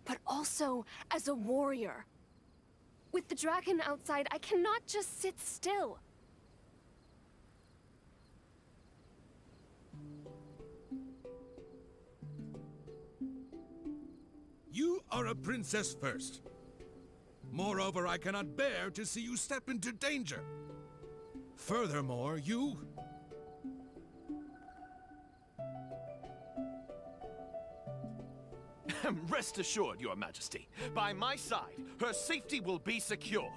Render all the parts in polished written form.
but also as a warrior. With the dragon outside, I cannot just sit still. You are a princess first. Moreover, I cannot bear to see you step into danger. Furthermore, you... Rest assured, Your Majesty. By my side, her safety will be secure.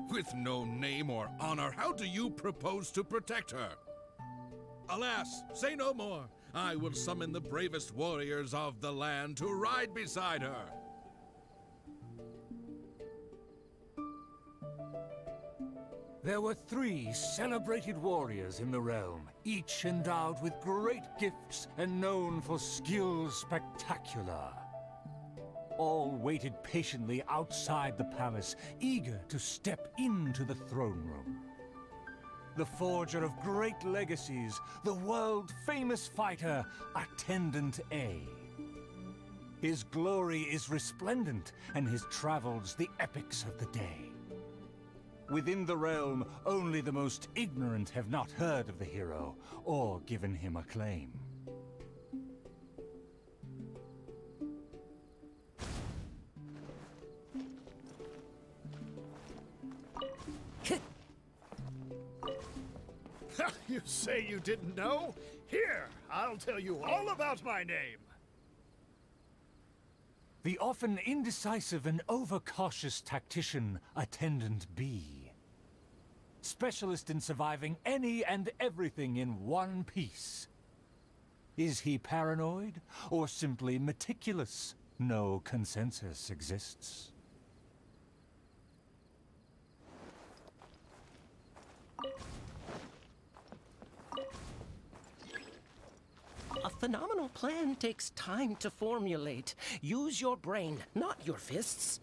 With no name or honor, how do you propose to protect her? Alas, say no more. I will summon the bravest warriors of the land to ride beside her. There were 3 celebrated warriors in the realm, each endowed with great gifts and known for skills spectacular. All waited patiently outside the palace, eager to step into the throne room. The forger of great legacies, the world-famous fighter, Attendant A. His glory is resplendent, and his travels the epics of the day. Within the realm, only the most ignorant have not heard of the hero, or given him acclaim. You say you didn't know? Here, I'll tell you all about my name. The often indecisive and overcautious tactician, Attendant B. Specialist in surviving any and everything in one piece. Is he paranoid, or simply meticulous? No consensus exists. A phenomenal plan takes time to formulate. Use your brain, not your fists.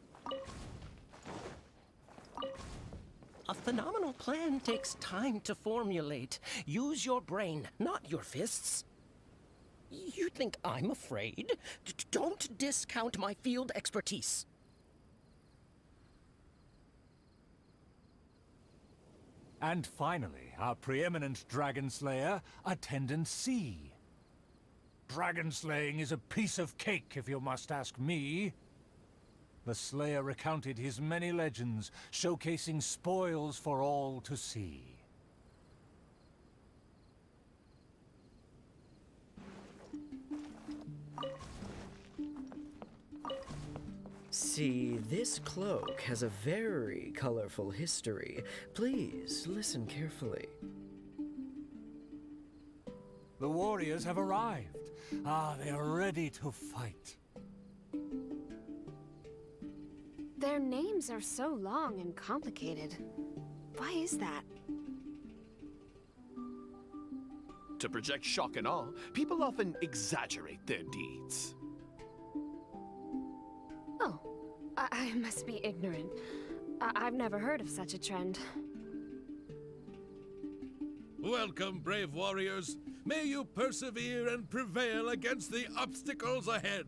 A phenomenal plan takes time to formulate. Use your brain, not your fists. You think I'm afraid? Don't discount my field expertise. And finally, our preeminent dragon slayer, Attendant C. Dragon slaying is a piece of cake, if you must ask me. The slayer recounted his many legends, showcasing spoils for all to see. See, this cloak has a very colorful history. Please, listen carefully. The warriors have arrived. They are ready to fight. Their names are so long and complicated. Why is that? To project shock and awe, people often exaggerate their deeds. Oh, I must be ignorant. I've never heard of such a trend. Welcome, brave warriors. May you persevere and prevail against the obstacles ahead.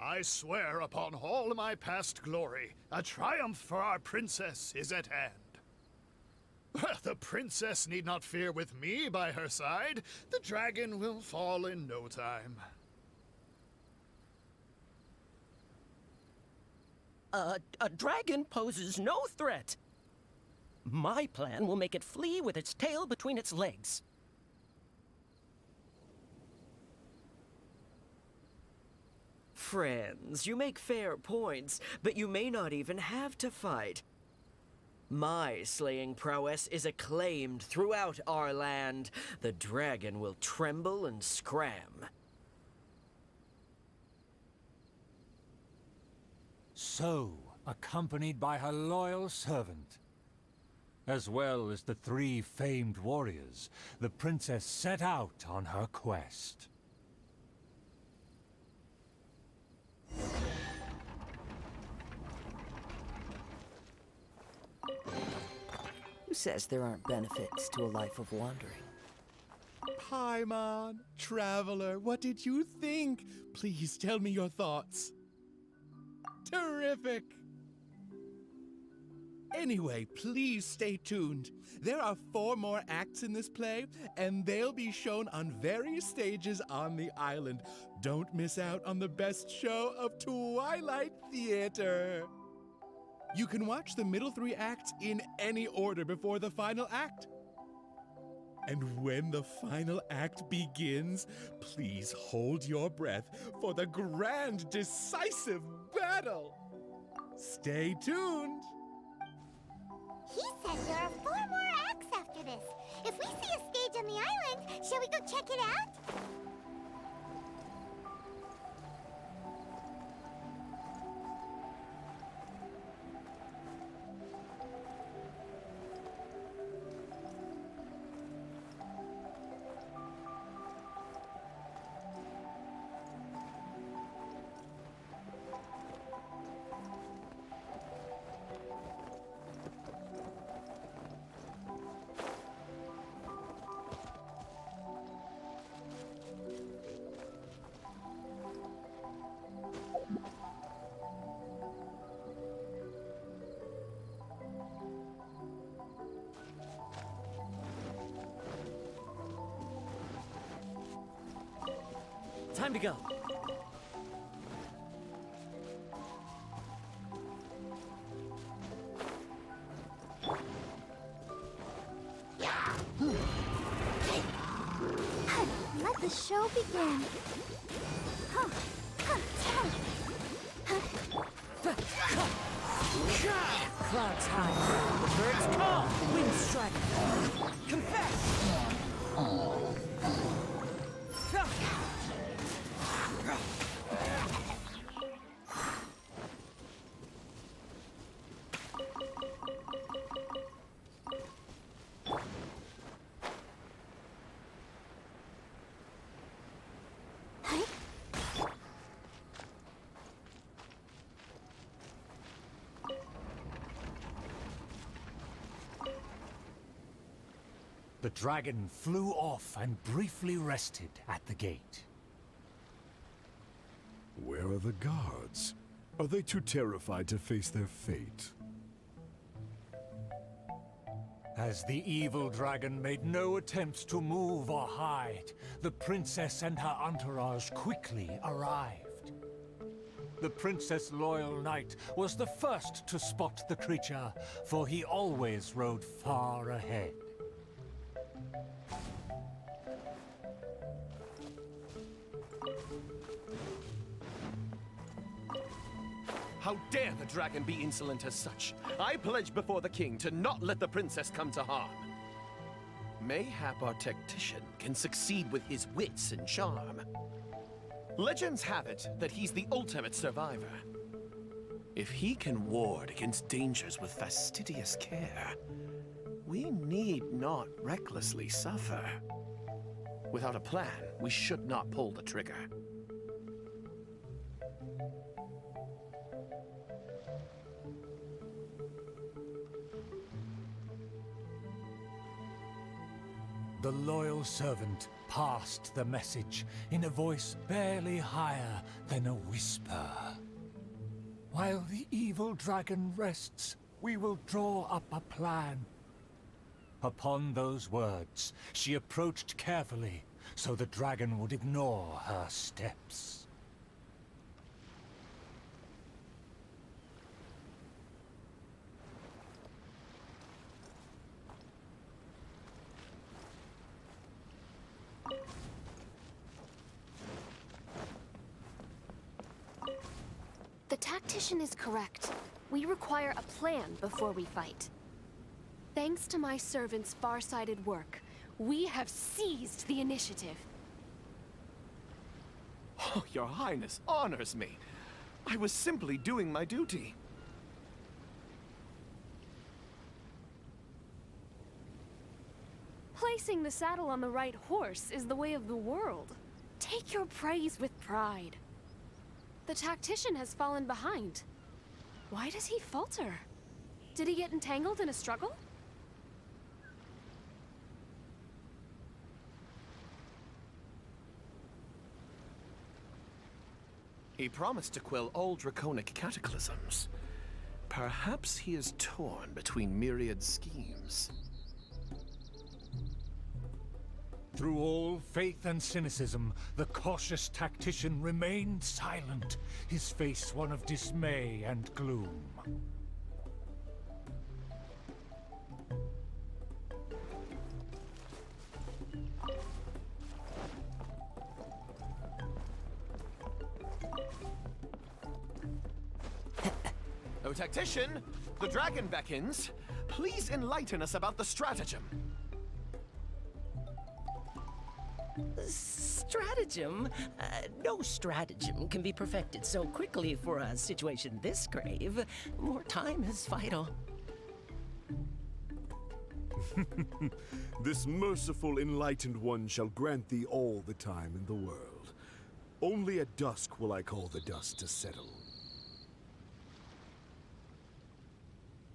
I swear upon all my past glory, a triumph for our princess is at hand. The princess need not fear with me by her side. The dragon will fall in no time. A dragon poses no threat. My plan will make it flee with its tail between its legs. Friends, you make fair points, but you may not even have to fight. My slaying prowess is acclaimed throughout our land. The dragon will tremble and scram. So, accompanied by her loyal servant, as well as the 3 famed warriors, the princess set out on her quest. says there aren't benefits to a life of wandering? Paimon, traveler, what did you think? Please tell me your thoughts. Terrific! Anyway, please stay tuned. There are 4 more acts in this play, and they'll be shown on various stages on the island. Don't miss out on the best show of Twilight Theater. You can watch the middle 3 acts in any order before the final act. And when the final act begins, please hold your breath for the grand, decisive battle. Stay tuned. He said there are 4 more acts after this. If we see a stage on the island, shall we go check it out? Time to go. Let the show begin. Clouds high, the birds call, wind strike. Confess! The dragon flew off and briefly rested at the gate. Where are the guards? Are they too terrified to face their fate? As the evil dragon made no attempts to move or hide, the princess and her entourage quickly arrived. The Princess Loyal Knight was the first to spot the creature, for he always rode far ahead. How dare the dragon be insolent as such? I pledge before the king to not let the princess come to harm. Mayhap our tactician can succeed with his wits and charm. Legends have it that he's the ultimate survivor. If he can ward against dangers with fastidious care, we need not recklessly suffer. Without a plan, we should not pull the trigger. The loyal servant passed the message in a voice barely higher than a whisper. While the evil dragon rests, we will draw up a plan. Upon those words, she approached carefully, so the dragon would ignore her steps. The tactician is correct. We require a plan before we fight. Thanks to my servant's far-sighted work, we have seized the initiative. Oh, Your Highness honors me. I was simply doing my duty. Placing the saddle on the right horse is the way of the world. Take your praise with pride. The tactician has fallen behind. Why does he falter? Did he get entangled in a struggle? He promised to quell all draconic cataclysms. Perhaps he is torn between myriad schemes. Through all faith and cynicism, the cautious tactician remained silent, his face one of dismay and gloom. Oh, tactician, the dragon beckons. Please enlighten us about the stratagem. Stratagem? No stratagem can be perfected so quickly for a situation this grave. More time is vital. This merciful enlightened one shall grant thee all the time in the world. Only at dusk will I call the dust to settle.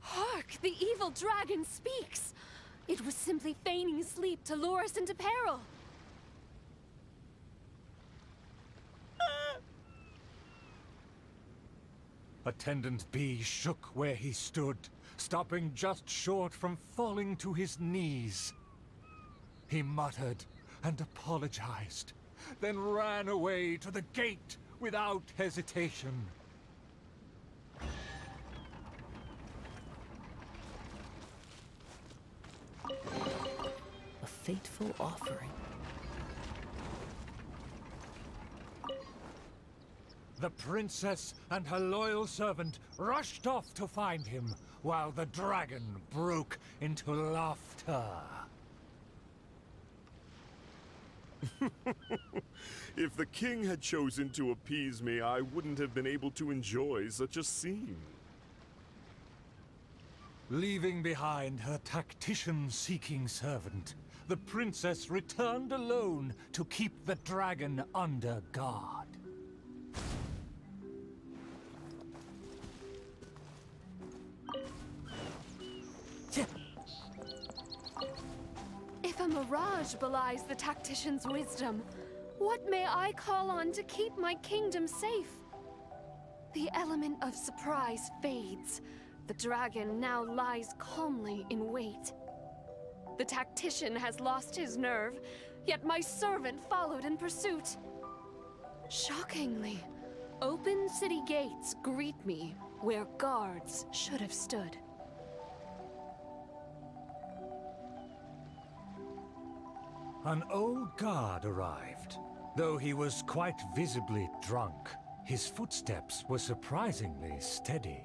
Hark! The evil dragon speaks! It was simply feigning sleep to lure us into peril. Attendant B shook where he stood, stopping just short from falling to his knees. He muttered and apologized, then ran away to the gate without hesitation. A fateful offering. The princess and her loyal servant rushed off to find him, while the dragon broke into laughter. If the king had chosen to appease me, I wouldn't have been able to enjoy such a scene. Leaving behind her tactician-seeking servant, the princess returned alone to keep the dragon under guard. If a mirage belies the tactician's wisdom, what may I call on to keep my kingdom safe? The element of surprise fades. The dragon now lies calmly in wait. The tactician has lost his nerve, yet my servant followed in pursuit. Shockingly, open city gates greet me where guards should have stood. An old guard arrived. Though he was quite visibly drunk, his footsteps were surprisingly steady.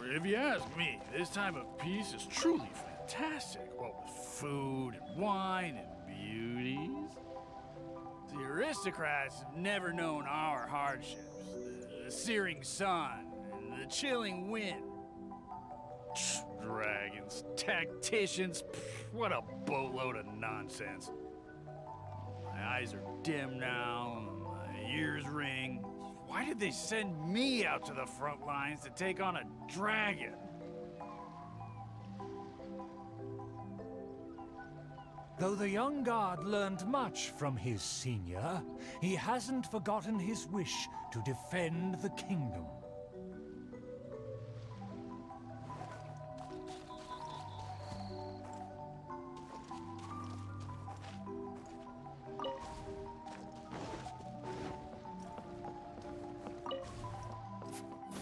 If you ask me, this time of peace is truly fantastic. What with food and wine and beauties. The aristocrats have never known our hardships. The searing sun and the chilling wind. Dragons, tacticians, what a boatload of nonsense. My eyes are dim now, my ears ring. Why did they send me out to the front lines to take on a dragon? Though the young guard learned much from his senior, he hasn't forgotten his wish to defend the kingdom.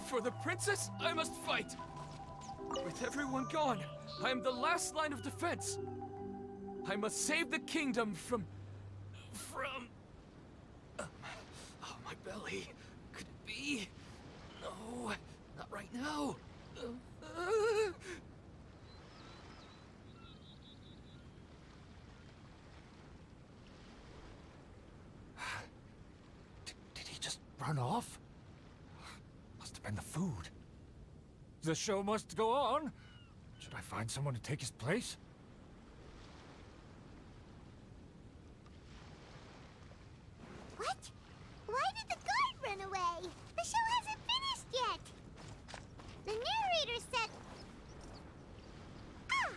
For the princess, I must fight! With everyone gone, I am the last line of defense! I must save the kingdom from... oh, my belly. Could it be? No, not right now. Did he just run off? Must have been the food. The show must go on. Should I find someone to take his place? What? Why did the guard run away? The show hasn't finished yet. The narrator said... Ah!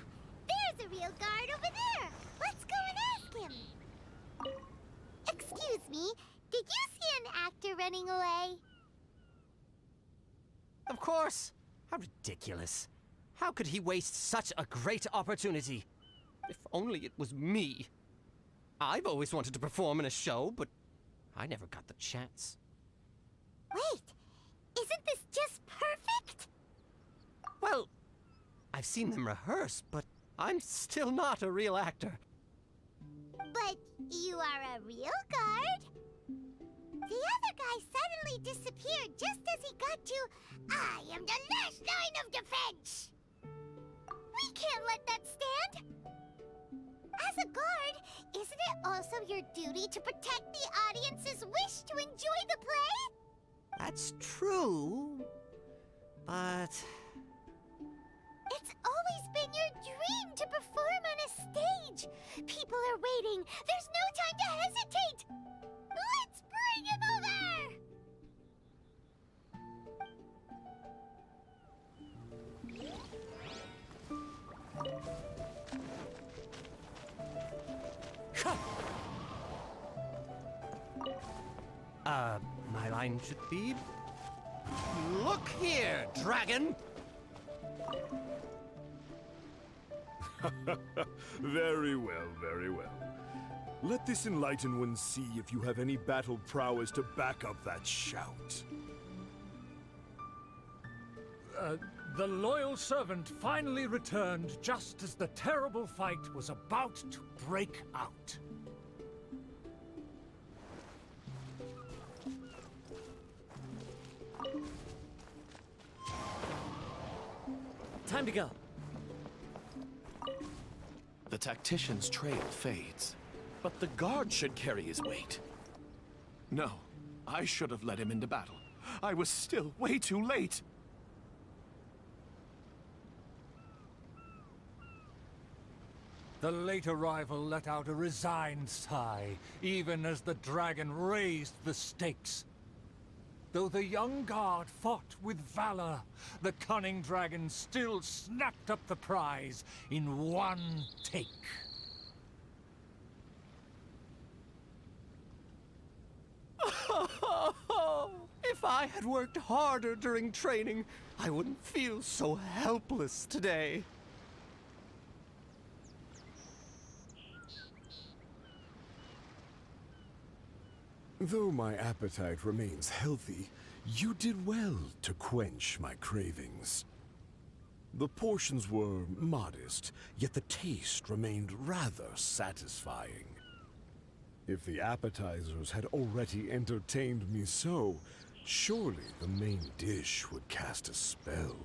running away? Of course! How ridiculous. How could he waste such a great opportunity? If only it was me. I've always wanted to perform in a show, but I never got the chance. Wait, isn't this just perfect? Well, I've seen them rehearse, but I'm still not a real actor. But you are a real guard. The other guy suddenly disappeared just as he got to, I am the last line of defense. We can't let that stand. As a guard, isn't it also your duty to protect the audience's wish to enjoy the play? That's true, but... It's always been your dream to perform on a stage. People are waiting. There's no time to hesitate. Let's bring him over! My line should be... Look here, dragon! Very well, very well. Let this enlightened one see if you have any battle prowess to back up that shout. The loyal servant finally returned just as the terrible fight was about to break out. Time to go. The tactician's trail fades, but the guard should carry his weight. No, I should have led him into battle. I was still way too late. The late arrival let out a resigned sigh, even as the dragon raised the stakes. Though the young guard fought with valor, the cunning dragon still snapped up the prize in one take. If I had worked harder during training, I wouldn't feel so helpless today. Though my appetite remains healthy, you did well to quench my cravings. The portions were modest, yet the taste remained rather satisfying. If the appetizers had already entertained me so, surely the main dish would cast a spell.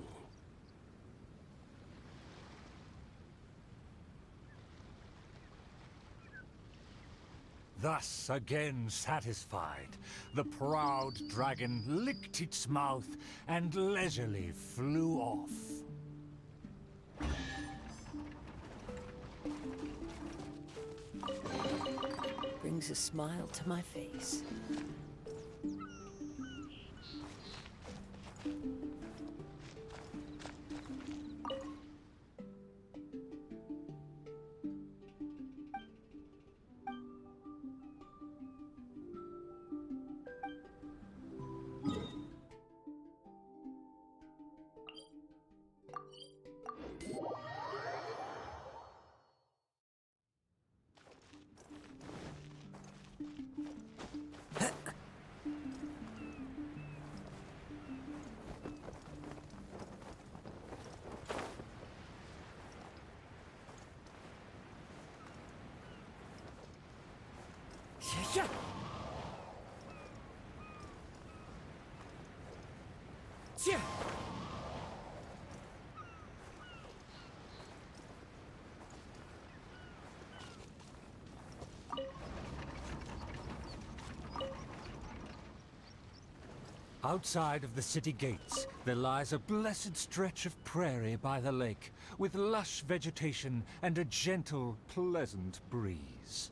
Thus, again satisfied, the proud dragon licked its mouth and leisurely flew off. Brings a smile to my face. Yeah. Yeah. Outside of the city gates, there lies a blessed stretch of prairie by the lake, with lush vegetation and a gentle, pleasant breeze.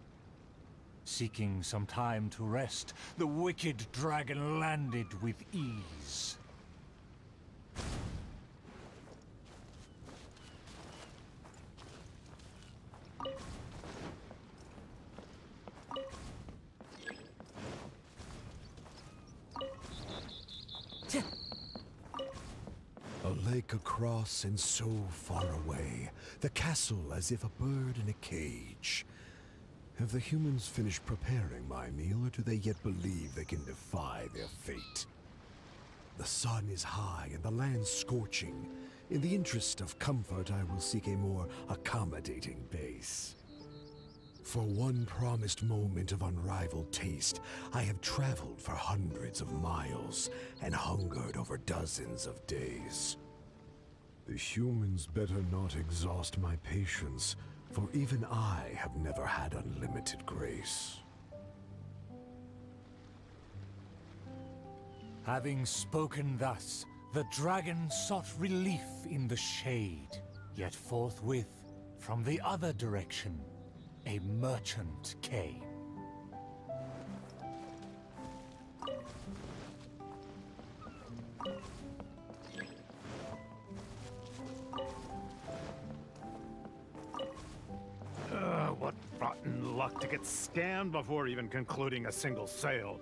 Seeking some time to rest, the wicked dragon landed with ease. lake across and so far away, the castle as if a bird in a cage. Have the humans finished preparing my meal, or do they yet believe they can defy their fate? The sun is high and the land scorching. In the interest of comfort, I will seek a more accommodating base. For one promised moment of unrivaled taste, I have traveled for hundreds of miles and hungered over dozens of days. The humans better not exhaust my patience, for even I have never had unlimited grace. Having spoken thus, the dragon sought relief in the shade. Yet forthwith, from the other direction, a merchant came. What rotten luck to get scammed before even concluding a single sale.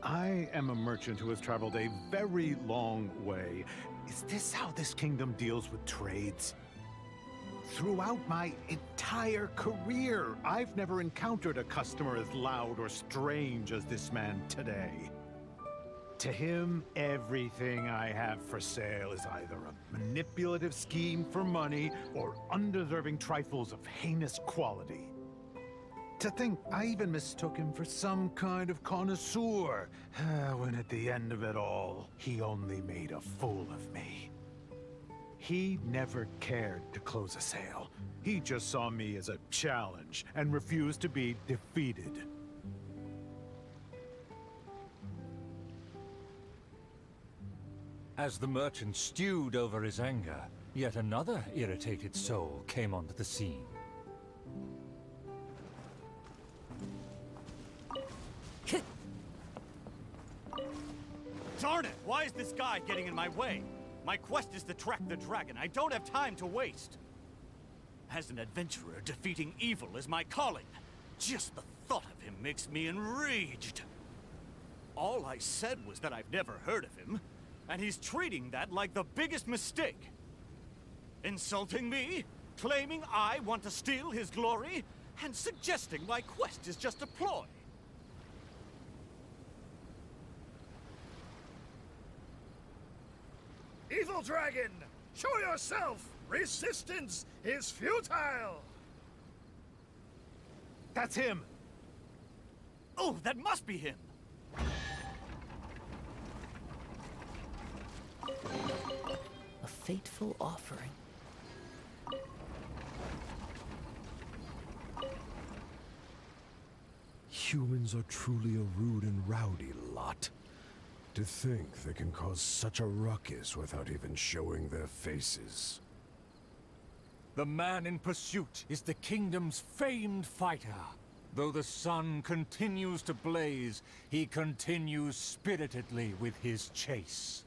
I am a merchant who has traveled a very long way. Is this how this kingdom deals with trades? Throughout my entire career, I've never encountered a customer as loud or strange as this man today. To him, everything I have for sale is either a manipulative scheme for money or undeserving trifles of heinous quality. To think I even mistook him for some kind of connoisseur, when at the end of it all, he only made a fool of me. He never cared to close a sale. He just saw me as a challenge and refused to be defeated. As the merchant stewed over his anger, yet another irritated soul came onto the scene. Darn it! Why is this guy getting in my way? My quest is to track the dragon. I don't have time to waste. As an adventurer, defeating evil is my calling. Just the thought of him makes me enraged. All I said was that I've never heard of him, and he's treating that like the biggest mistake. Insulting me, claiming I want to steal his glory, and suggesting my quest is just a ploy. Evil dragon! Show yourself! Resistance is futile! That's him! Oh, that must be him! A fateful offering. Humans are truly a rude and rowdy lot. To think they can cause such a ruckus without even showing their faces. The man in pursuit is the kingdom's famed fighter. Though the sun continues to blaze, he continues spiritedly with his chase.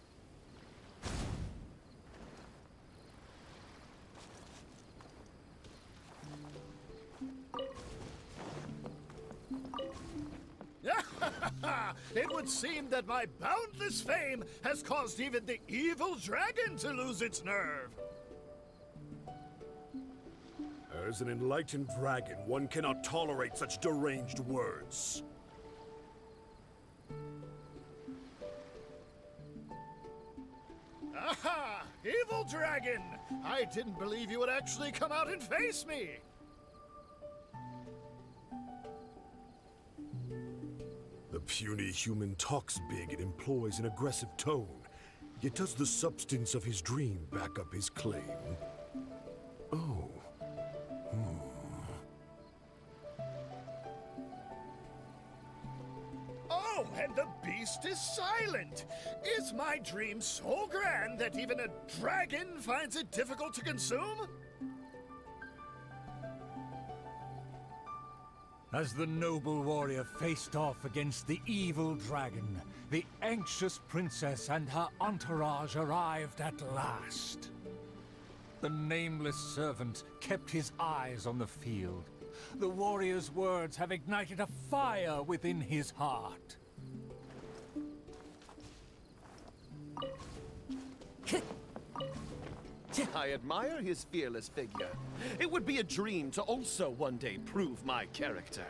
It would seem that my boundless fame has caused even the evil dragon to lose its nerve. As an enlightened dragon, one cannot tolerate such deranged words. Aha! Evil dragon! I didn't believe you would actually come out and face me! The puny human talks big and employs an aggressive tone. Yet does the substance of his dream back up his claim? Oh. Oh, and the beast is silent! Is my dream so grand that even a dragon finds it difficult to consume? As the noble warrior faced off against the evil dragon, the anxious princess and her entourage arrived at last. The nameless servant kept his eyes on the field. The warrior's words have ignited a fire within his heart. I admire his fearless figure. It would be a dream to also one day prove my character.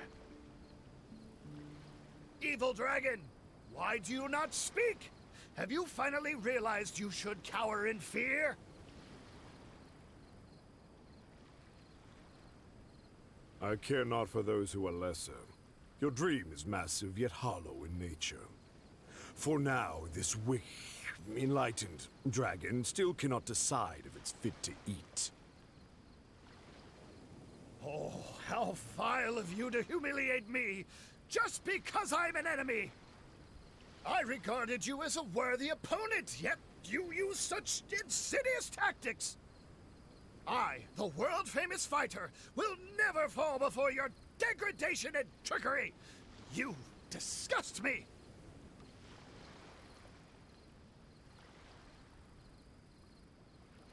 Evil dragon, why do you not speak? Have you finally realized you should cower in fear? I care not for those who are lesser. Your dream is massive, yet hollow in nature. For now, this enlightened dragon still cannot decide if it's fit to eat. Oh, how vile of you to humiliate me, just because I'm an enemy! I regarded you as a worthy opponent, yet you use such insidious tactics! I, the world-famous fighter, will never fall before your degradation and trickery! You disgust me!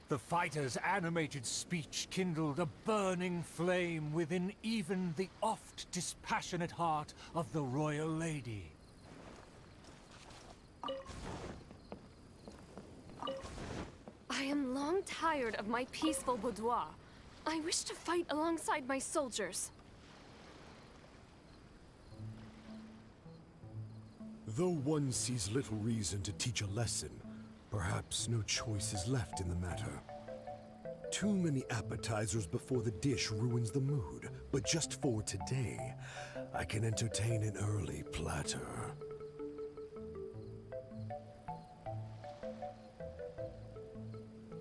The fighter's animated speech kindled a burning flame within even the oft dispassionate heart of the royal lady. I am long tired of my peaceful boudoir. I wish to fight alongside my soldiers. Though one sees little reason to teach a lesson, perhaps no choice is left in the matter. Too many appetizers before the dish ruins the mood, but just for today, I can entertain an early platter.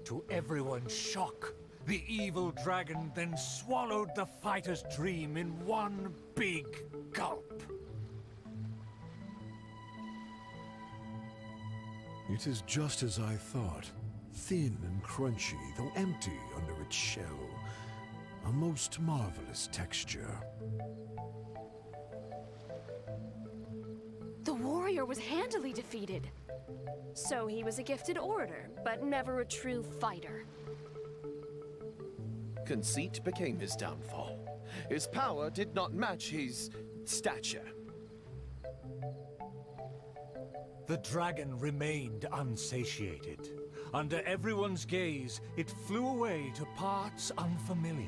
To everyone's shock, the evil dragon then swallowed the fighter's dream in one big gulp. It is just as I thought. Thin and crunchy, though empty under its shell. A most marvelous texture. The warrior was handily defeated. So he was a gifted orator, but never a true fighter. Conceit became his downfall. His power did not match his stature. The dragon remained unsatiated. Under everyone's gaze, it flew away to parts unfamiliar.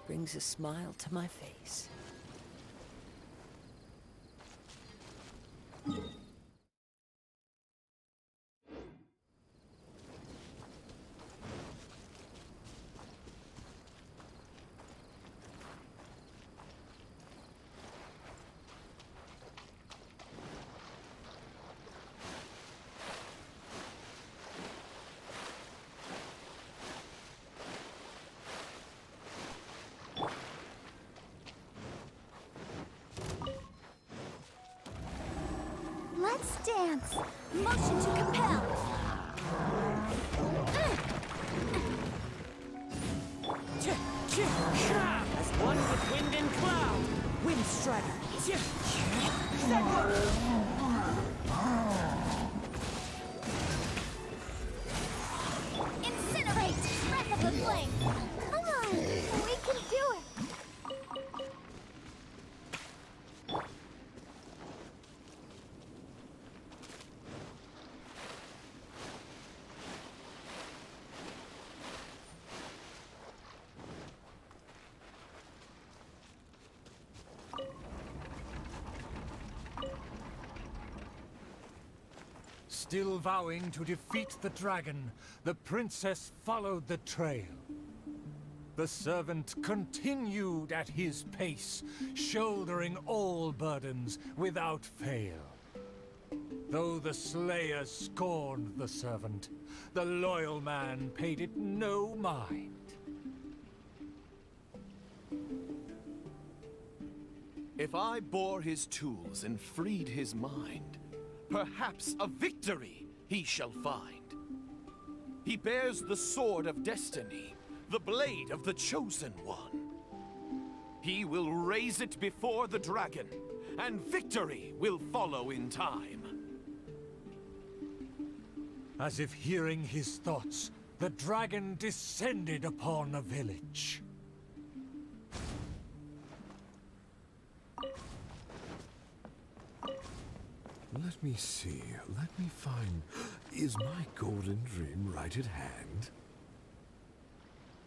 Brings a smile to my face. Let's dance. Motion to compel. As one with wind and cloud, Wind Strider. Incinerate! Breath of the flame! Come on! We can do it! Still vowing to defeat the dragon, the princess followed the trail. The servant continued at his pace, shouldering all burdens without fail. Though the slayer scorned the servant, the loyal man paid it no mind. If I bore his tools and freed his mind, perhaps a victory he shall find. He bears the sword of destiny, the blade of the chosen one. He will raise it before the dragon, and victory will follow in time. As if hearing his thoughts, the dragon descended upon a village. Let me see. Let me find... Is my golden dream right at hand?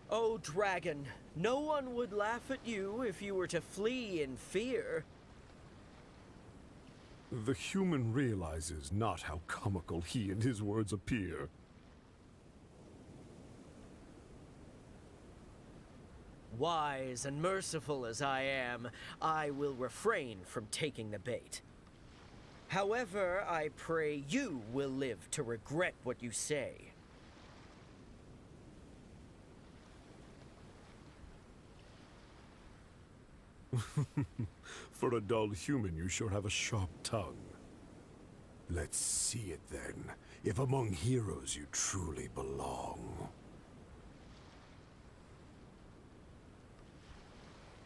Oh, dragon, no one would laugh at you if you were to flee in fear. The human realizes not how comical he and his words appear. Wise and merciful as I am, I will refrain from taking the bait. However, I pray you will live to regret what you say. For a dull human, you sure have a sharp tongue. Let's see it then, if among heroes you truly belong.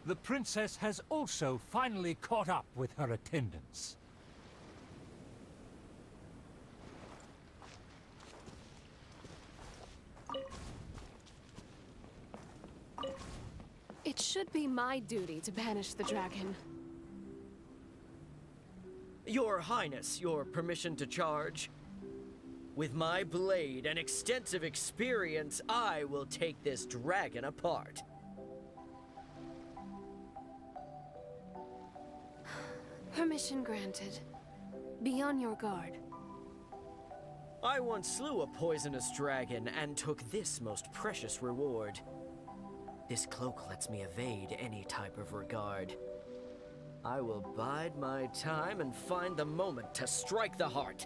The princess has also finally caught up with her attendants. It should be my duty to banish the dragon. Your Highness, your permission to charge? With my blade and extensive experience, I will take this dragon apart. Permission granted. Be on your guard. I once slew a poisonous dragon and took this most precious reward. This cloak lets me evade any type of regard. I will bide my time and find the moment to strike the heart.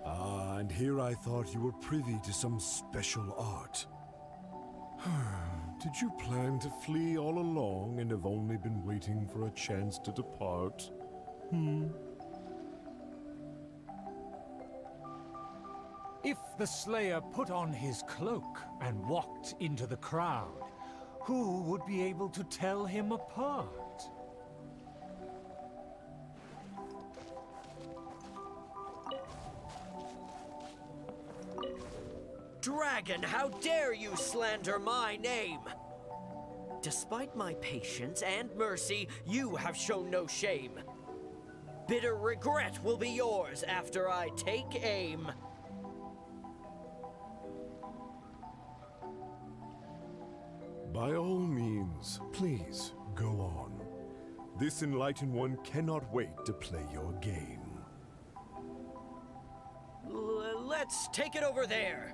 Ah, and here I thought you were privy to some special art. Did you plan to flee all along and have only been waiting for a chance to depart? If the Slayer put on his cloak and walked into the crowd, who would be able to tell him apart? Dragon, how dare you slander my name? Despite my patience and mercy, you have shown no shame. Bitter regret will be yours after I take aim. By all means, please, go on. This enlightened one cannot wait to play your game. Let's take it over there.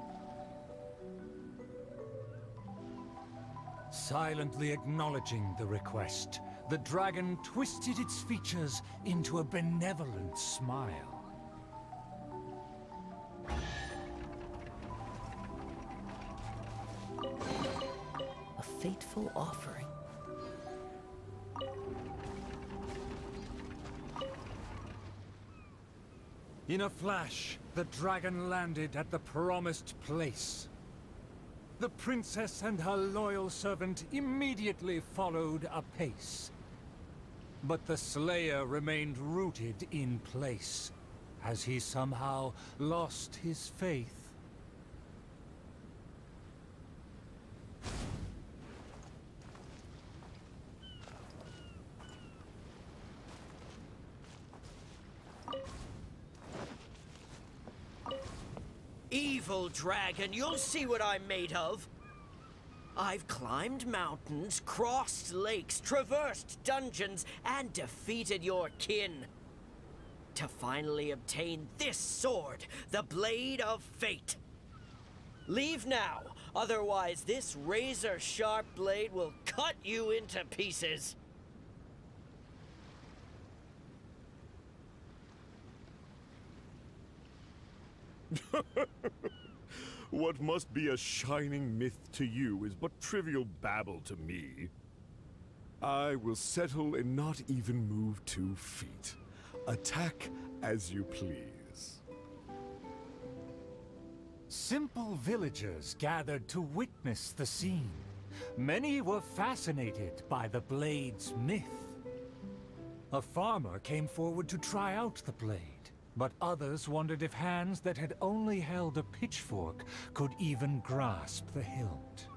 Silently acknowledging the request, the dragon twisted its features into a benevolent smile. A fateful offering. In a flash, the dragon landed at the promised place. The princess and her loyal servant immediately followed apace. But the Slayer remained rooted in place, as he somehow lost his faith. Evil dragon, you'll see what I'm made of. I've climbed mountains, crossed lakes, traversed dungeons, and defeated your kin. To finally obtain this sword, the Blade of Fate. Leave now, otherwise this razor-sharp blade will cut you into pieces. What must be a shining myth to you is but trivial babble to me. I will settle and not even move 2 feet. Attack as you please. Simple villagers gathered to witness the scene. Many were fascinated by the blade's myth. A farmer came forward to try out the blade, but others wondered if hands that had only held a pitchfork could even grasp the hilt.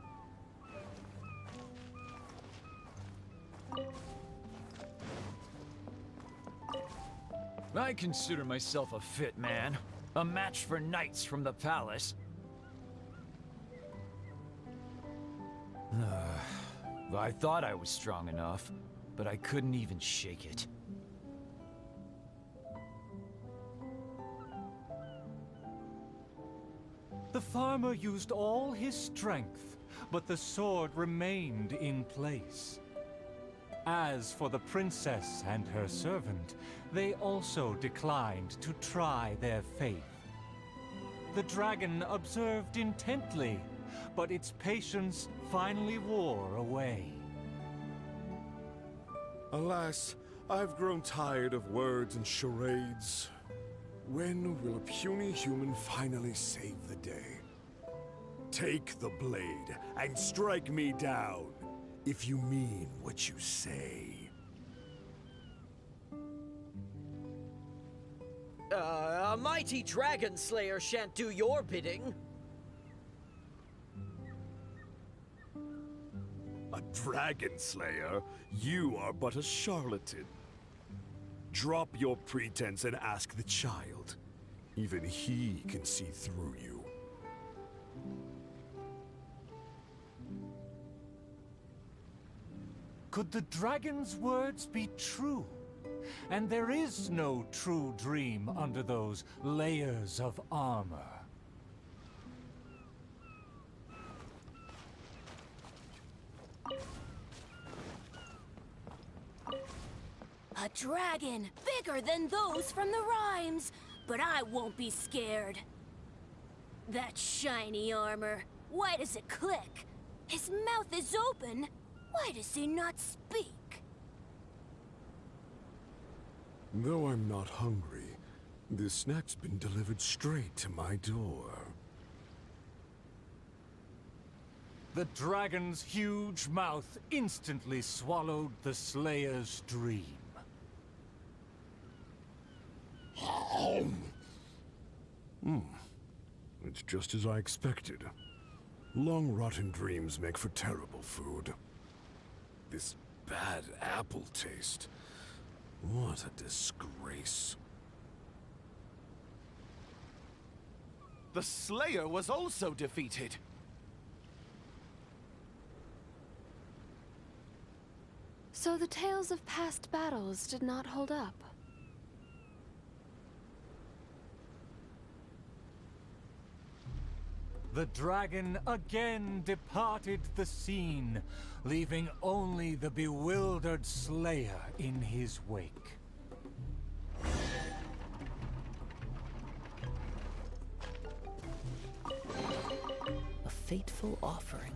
I consider myself a fit man. A match for knights from the palace. I thought I was strong enough, but I couldn't even shake it. The farmer used all his strength, but the sword remained in place. As for the princess and her servant, they also declined to try their faith. The dragon observed intently, but its patience finally wore away. Alas, I've grown tired of words and charades. When will a puny human finally save the day? Take the blade and strike me down, if you mean what you say. A mighty dragon slayer shan't do your bidding. A dragon slayer? You are but a charlatan. Drop your pretense and ask the child. Even he can see through you. Could the dragon's words be true? And there is no true dream under those layers of armor. A dragon, bigger than those from the rhymes. But I won't be scared. That shiny armor, why does it click? His mouth is open. Why does he not speak? Though I'm not hungry, this snack's been delivered straight to my door. The dragon's huge mouth instantly swallowed the Slayer's dream. It's just as I expected. Long rotten dreams make for terrible food. This bad apple taste. What a disgrace. The Slayer was also defeated. So the tales of past battles did not hold up. The dragon again departed the scene, leaving only the bewildered Slayer in his wake. A fateful offering.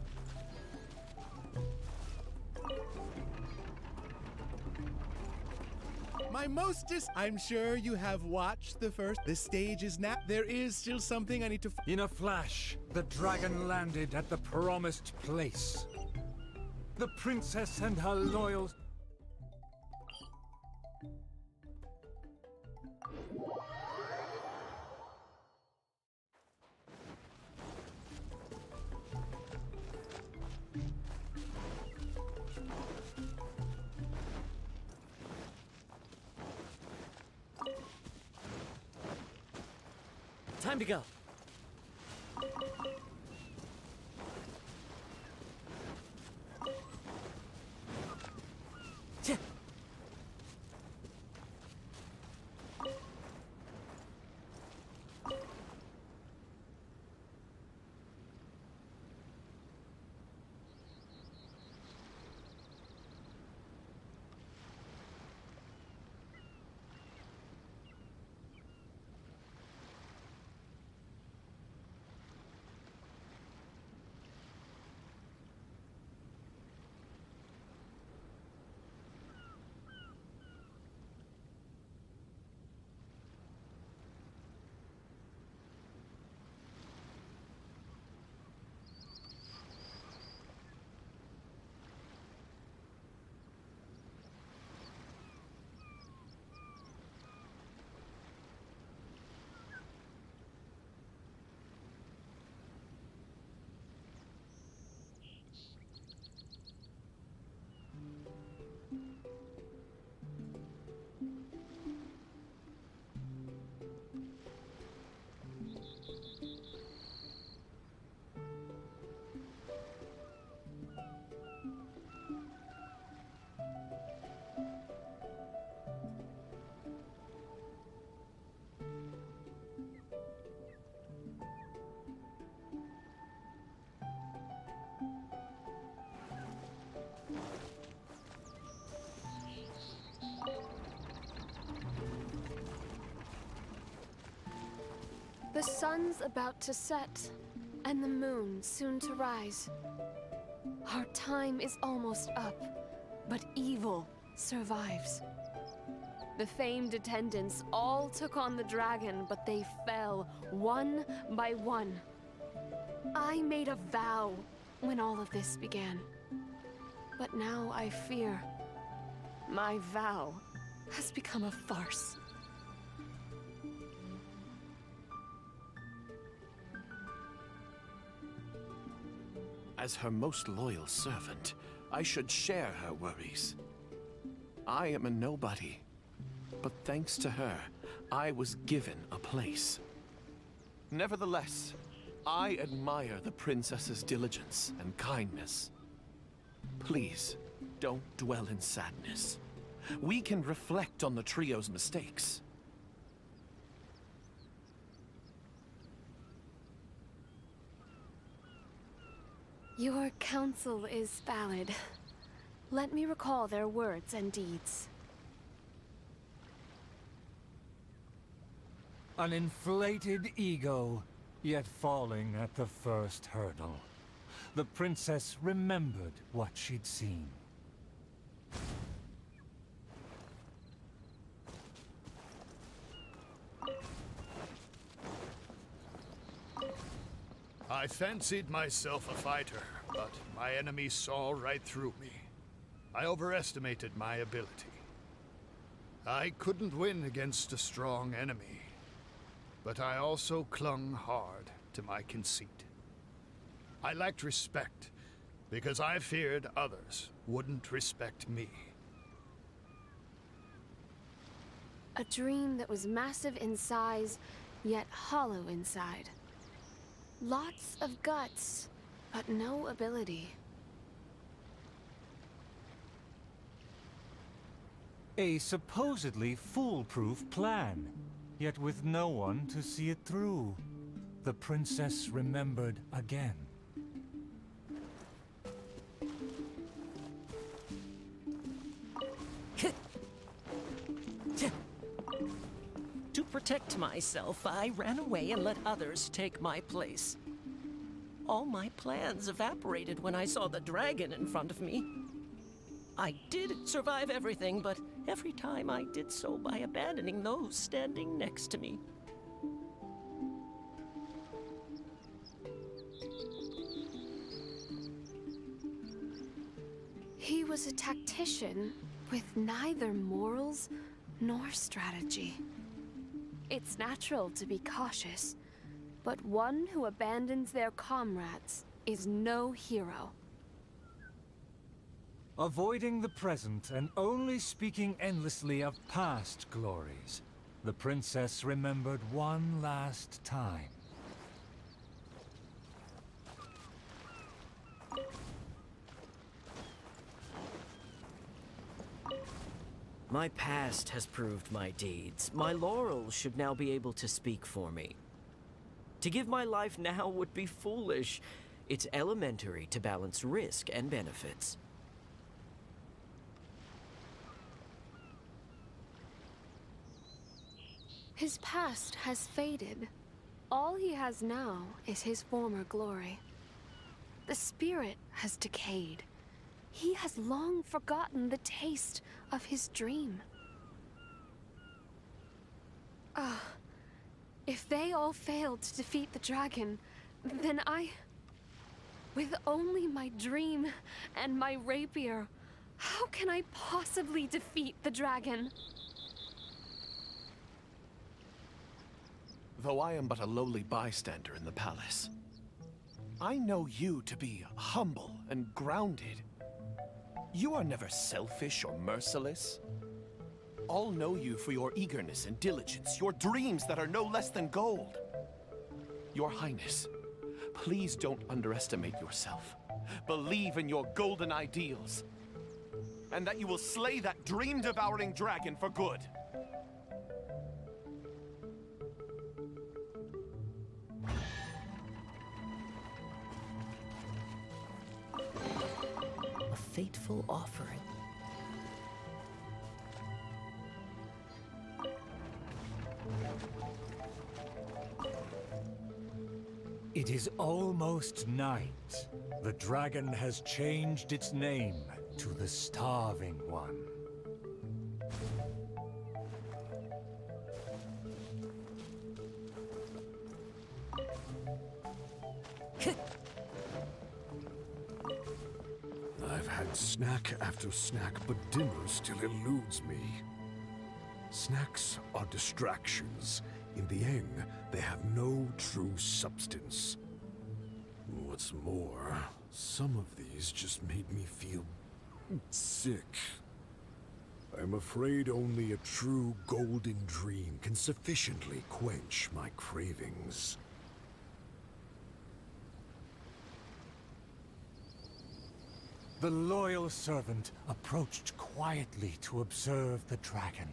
My mostest, I'm sure you have watched the first. The stage is now. There is still something I need to. In a flash, the dragon landed at the promised place. The princess and her loyal... Time to go. The sun's about to set, and the moon soon to rise. Our time is almost up, but evil survives. The famed attendants all took on the dragon, but they fell one by one. I made a vow when all of this began. But now I fear my vow has become a farce. As her most loyal servant, I should share her worries. I am a nobody, but thanks to her, I was given a place. Nevertheless, I admire the princess's diligence and kindness. Please, don't dwell in sadness. We can reflect on the trio's mistakes. Your counsel is valid. Let me recall their words and deeds. An inflated ego, yet falling at the first hurdle. The princess remembered what she'd seen. I fancied myself a fighter, but my enemy saw right through me. I overestimated my ability. I couldn't win against a strong enemy, but I also clung hard to my conceit. I lacked respect because I feared others wouldn't respect me. A dream that was massive in size, yet hollow inside. Lots of guts, but no ability. A supposedly foolproof plan, yet with no one to see it through. The princess remembered again. To protect myself, I ran away and let others take my place. All my plans evaporated when I saw the dragon in front of me. I did survive everything, but every time I did so by abandoning those standing next to me. He was a tactician with neither morals nor strategy. It's natural to be cautious, but one who abandons their comrades is no hero. Avoiding the present and only speaking endlessly of past glories, the princess remembered one last time. My past has proved my deeds. My laurels should now be able to speak for me. To give my life now would be foolish. It's elementary to balance risk and benefits. His past has faded. All he has now is his former glory. The spirit has decayed. He has long forgotten the taste of his dream. If they all failed to defeat the dragon, then with only my dream and my rapier, how can I possibly defeat the dragon? Though I am but a lowly bystander in the palace, I know you to be humble and grounded. You are never selfish or merciless. All know you for your eagerness and diligence, your dreams that are no less than gold. Your Highness, please don't underestimate yourself. Believe in your golden ideals, and that you will slay that dream-devouring dragon for good. A fateful offering. It is almost night. The dragon has changed its name to the Starving One. I've had snack after snack, but dinner still eludes me. Snacks are distractions. In the end, they have no true substance. What's more, some of these just made me feel sick. I'm afraid only a true golden dream can sufficiently quench my cravings. The loyal servant approached quietly to observe the dragon.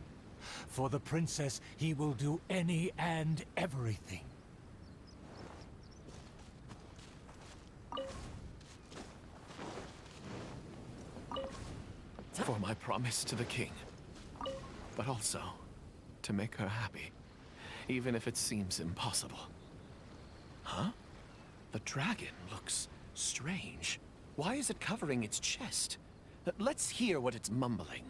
For the princess, he will do any and everything. For my promise to the king, but also to make her happy, even if it seems impossible. Huh? The dragon looks strange. Why is it covering its chest? Let's hear what it's mumbling.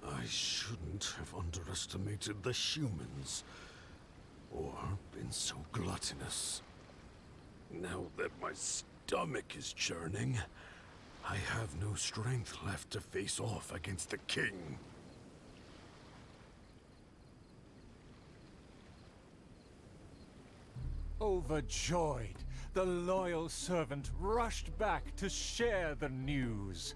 I shouldn't have underestimated the humans, or been so gluttonous. Now that my stomach is churning, I have no strength left to face off against the king. Overjoyed, the loyal servant rushed back to share the news.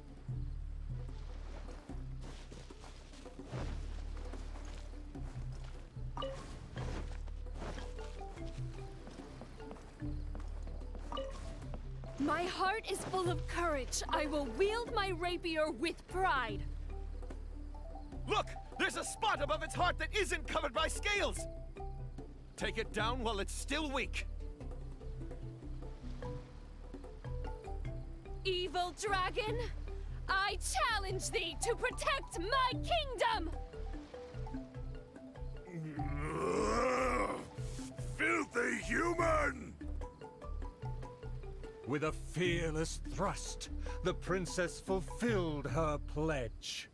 My heart is full of courage. I will wield my rapier with pride. Look! There's a spot above its heart that isn't covered by scales! Take it down while it's still weak. Evil dragon, I challenge thee to protect my kingdom! Filthy human! With a fearless thrust, the princess fulfilled her pledge.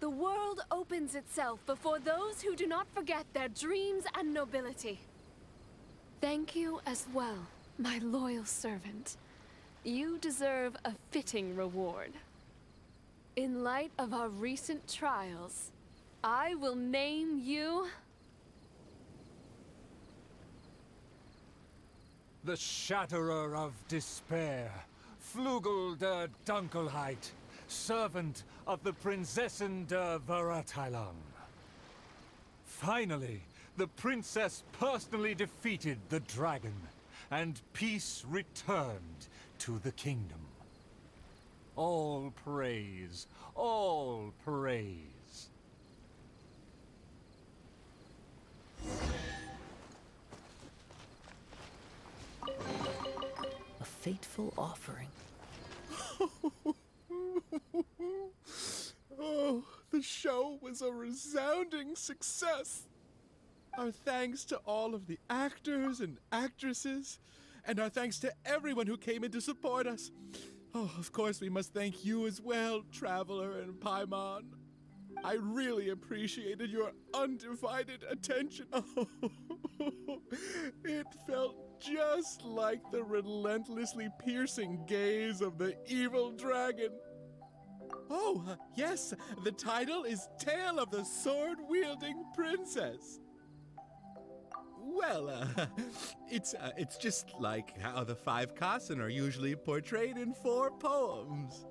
The world opens itself before those who do not forget their dreams and nobility. Thank you as well, my loyal servant. You deserve a fitting reward. In light of our recent trials, I will name you... The Shatterer of Despair, Flugel der Dunkelheit, servant of the Prinzessin der Verurteilung. Finally, the princess personally defeated the dragon, and peace returned to the kingdom. All praise, all praise. A fateful offering. Oh, the show was a resounding success. Our thanks to all of the actors and actresses, and our thanks to everyone who came in to support us. Oh, of course, we must thank you as well, Traveler and Paimon. I really appreciated your undivided attention. Oh, it felt just like the relentlessly piercing gaze of the evil dragon. Oh, yes, the title is Tale of the Sword-Wielding Princess. Well, it's just like how the 5 Kassen are usually portrayed in 4 poems.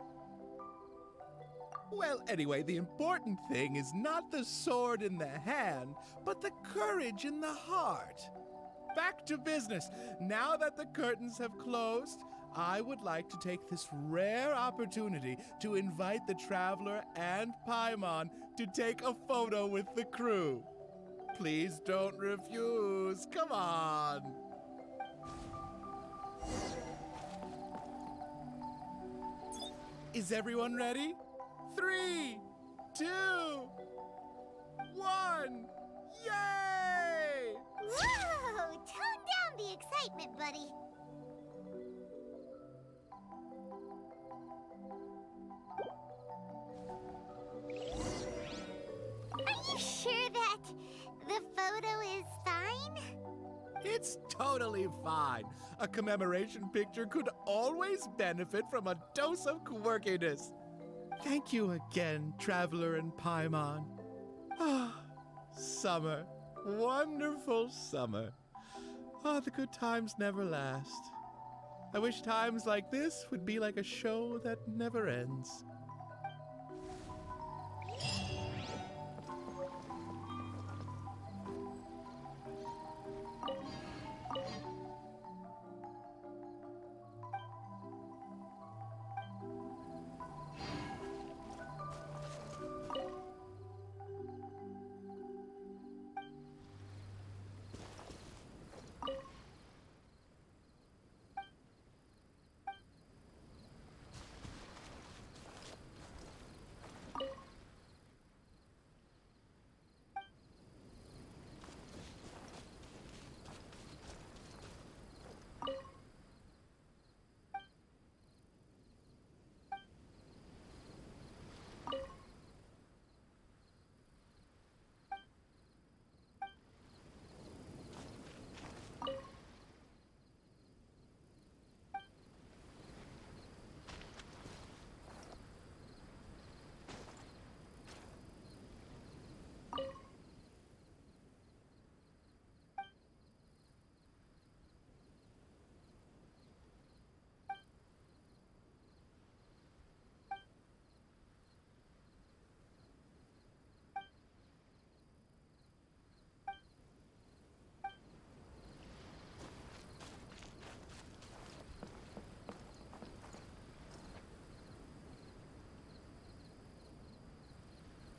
Well, anyway, the important thing is not the sword in the hand, but the courage in the heart. Back to business. Now that the curtains have closed, I would like to take this rare opportunity to invite the Traveler and Paimon to take a photo with the crew. Please don't refuse. Come on. Is everyone ready? 3, 2, won! Yay! Whoa! Tone down the excitement, buddy. Are you sure that the photo is fine? It's totally fine. A commemoration picture could always benefit from a dose of quirkiness. Thank you again, Traveler and Paimon. Ah, summer. Wonderful summer. Oh, the good times never last. I wish times like this would be like a show that never ends.